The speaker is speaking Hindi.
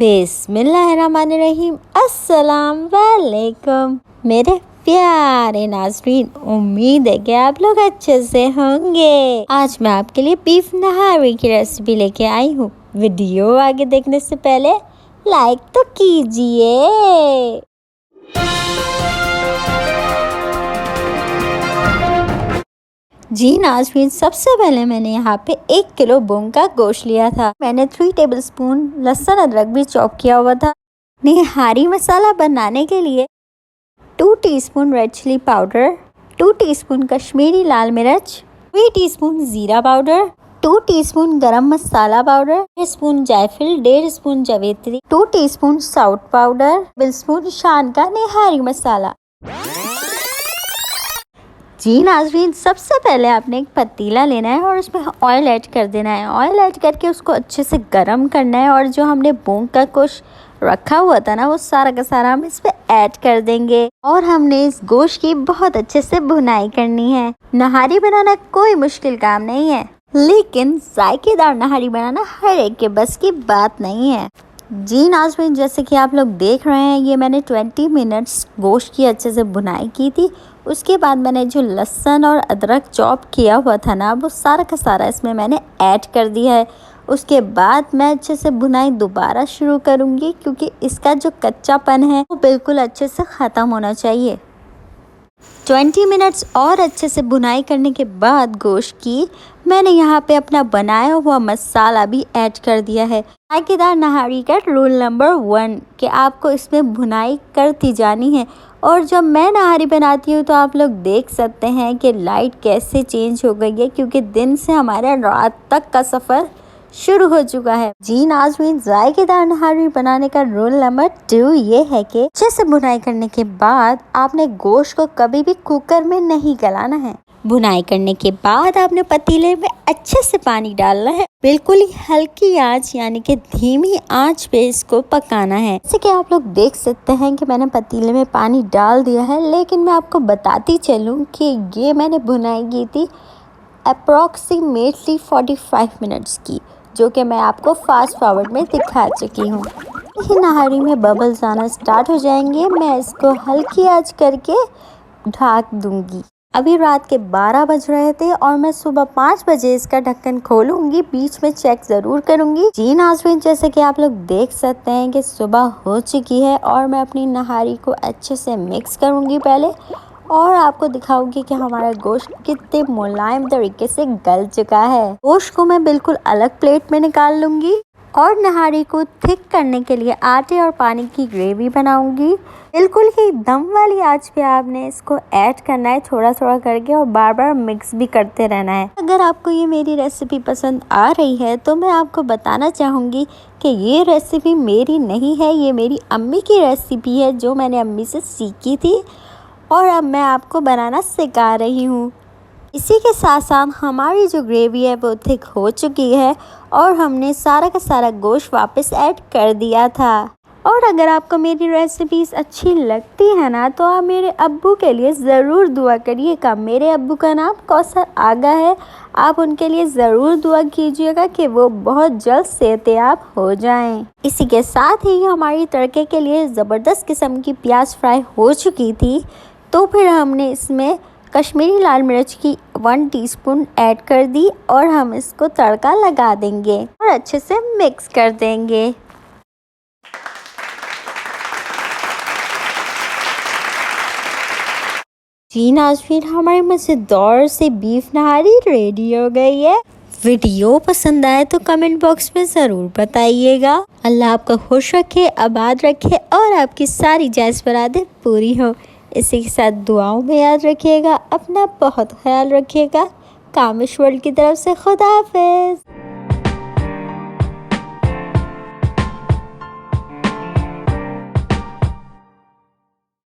बिस्मिल्लाहिर्रहमानिर्रहीम। अस्सलाम वालेकुम मेरे प्यारे नाज़रीन, उम्मीद है कि आप लोग अच्छे से होंगे। आज मैं आपके लिए बीफ नहारी की रेसिपी लेके आई हूँ। वीडियो आगे देखने से पहले लाइक तो कीजिए। जी नाज़रीन, सबसे पहले मैंने यहाँ पे 1 किलो बूंग का गोश्त लिया था। मैंने 3 टेबलस्पून लहसुन अदरक भी चॉप किया हुआ था। निहारी मसाला बनाने के लिए 2 teaspoon red chilli powder, 2 teaspoon Kashmiri लाल मिर्च, 3 टीस्पून ज़ीरा पाउडर, 2 टीस्पून गरम मसाला पाउडर, 1 स्पून जायफल, 1.5 स्पून जावित्री, 2 टीस्पून साउथ पाउडर, 1 स्पून शान का निहारी मसाला। जी नाज़रीन, सबसे पहले आपने एक पतीला लेना है और उसमें ऑयल ऐड कर देना है। ऑयल ऐड करके उसको अच्छे से गरम करना है और जो हमने बूंग का गोश्त रखा हुआ था ना, वो सारा का सारा हम इस पे ऐड कर देंगे और हमने इस गोश्त की बहुत अच्छे से भुनाई करनी है। नहारी बनाना कोई मुश्किल काम नहीं है, लेकिन जायकेदार नहारी बनाना हर एक के बस की बात नहीं है। जी नाज़रीन, जैसे कि आप लोग देख रहे हैं, ये मैंने 20 मिनट्स गोश्त की अच्छे से भुनाई की थी। उसके बाद मैंने जो लहसुन और अदरक चॉप किया हुआ था ना, वो सारा का सारा इसमें मैंने ऐड कर दिया है। उसके बाद मैं अच्छे से भुनाई दोबारा शुरू करूँगी, क्योंकि इसका जो कच्चापन है वो बिल्कुल अच्छे से ख़त्म होना चाहिए। 20 मिनट्स और अच्छे से भुनाई करने के बाद गोश्त की मैंने यहाँ पे अपना बनाया हुआ मसाला भी ऐड कर दिया है। जायकेदार नहारी का रूल नंबर 1 कि आपको इसमें भुनाई करती जानी है। और जब मैं नहारी बनाती हूँ तो आप लोग देख सकते हैं कि लाइट कैसे चेंज हो गई है, क्योंकि दिन से हमारा रात तक का सफ़र शुरू हो चुका है। जी नाज़रीन, जायकेदार नहारी बनाने का रूल नंबर 2 ये है कि अच्छे से भुनाई करने के बाद आपने गोश्त को कभी भी कुकर में नहीं गलाना है। भुनाई करने के बाद आपने पतीले में अच्छे से पानी डालना है। बिल्कुल ही हल्की आंच यानी कि धीमी आंच पे इसको पकाना है। जैसे कि आप लोग देख सकते हैं कि मैंने पतीले में पानी डाल दिया है, लेकिन मैं आपको बताती चलूँ कि ये मैंने भुनाई की थी अप्रॉक्सीमेटली 45 मिनट्स की, जो कि मैं आपको फास्ट फॉरवर्ड में दिखा चुकी हूँ। ये नहारी में बबल्स आना स्टार्ट हो जाएंगे, मैं इसको हल्की आंच करके ढक दूंगी। अभी रात के 12 बज रहे थे और मैं सुबह 5 बजे इसका ढक्कन खोलूंगी। बीच में चेक ज़रूर करूंगी। जी नाज़रीन, जैसे कि आप लोग देख सकते हैं कि सुबह हो चुकी है और मैं अपनी नहारी को अच्छे से मिक्स करूंगी पहले, और आपको दिखाऊंगी कि हमारा गोश्त कितने मुलायम तरीके से गल चुका है। गोश्त को मैं बिल्कुल अलग प्लेट में निकाल लूंगी और नहारी को थिक करने के लिए आटे और पानी की ग्रेवी बनाऊंगी। बिल्कुल ही दम वाली आंच पे आपने इसको ऐड करना है, थोड़ा थोड़ा करके, और बार बार मिक्स भी करते रहना है। अगर आपको ये मेरी रेसिपी पसंद आ रही है तो मैं आपको बताना चाहूँगी कि ये रेसिपी मेरी नहीं है, ये मेरी अम्मी की रेसिपी है, जो मैंने अम्मी से सीखी थी और अब मैं आपको बनाना सिखा रही हूँ। इसी के साथ साथ हमारी जो ग्रेवी है वो थिक हो चुकी है और हमने सारा का सारा गोश्त वापस ऐड कर दिया था। और अगर आपको मेरी रेसिपीज़ अच्छी लगती है ना, तो आप मेरे अब्बू के लिए ज़रूर दुआ करिएगा। मेरे अब्बू का नाम कौसर आगा है, आप उनके लिए ज़रूर दुआ कीजिएगा कि वो बहुत जल्द सेहतयाब हो जाएं। इसी के साथ ही हमारी तड़के के लिए ज़बरदस्त किस्म की प्याज फ्राई हो चुकी थी, तो फिर हमने इसमें कश्मीरी लाल मिर्च की 1 टीस्पून ऐड कर दी और हम इसको तड़का लगा देंगे और अच्छे से मिक्स कर देंगे। जी नाज़रीन, हमारी मज़ेदार से बीफ नहारी रेडी हो गई है। वीडियो पसंद आए तो कमेंट बॉक्स में ज़रूर बताइएगा। अल्लाह आपको खुश रखे, आबाद रखे और आपकी सारी जायज़ मुरादें पूरी हो। इसी के साथ दुआओं में याद रखिएगा। अपना बहुत ख्याल रखिएगा। कामिश वर्ल्ड की तरफ से खुदा हाफिज़।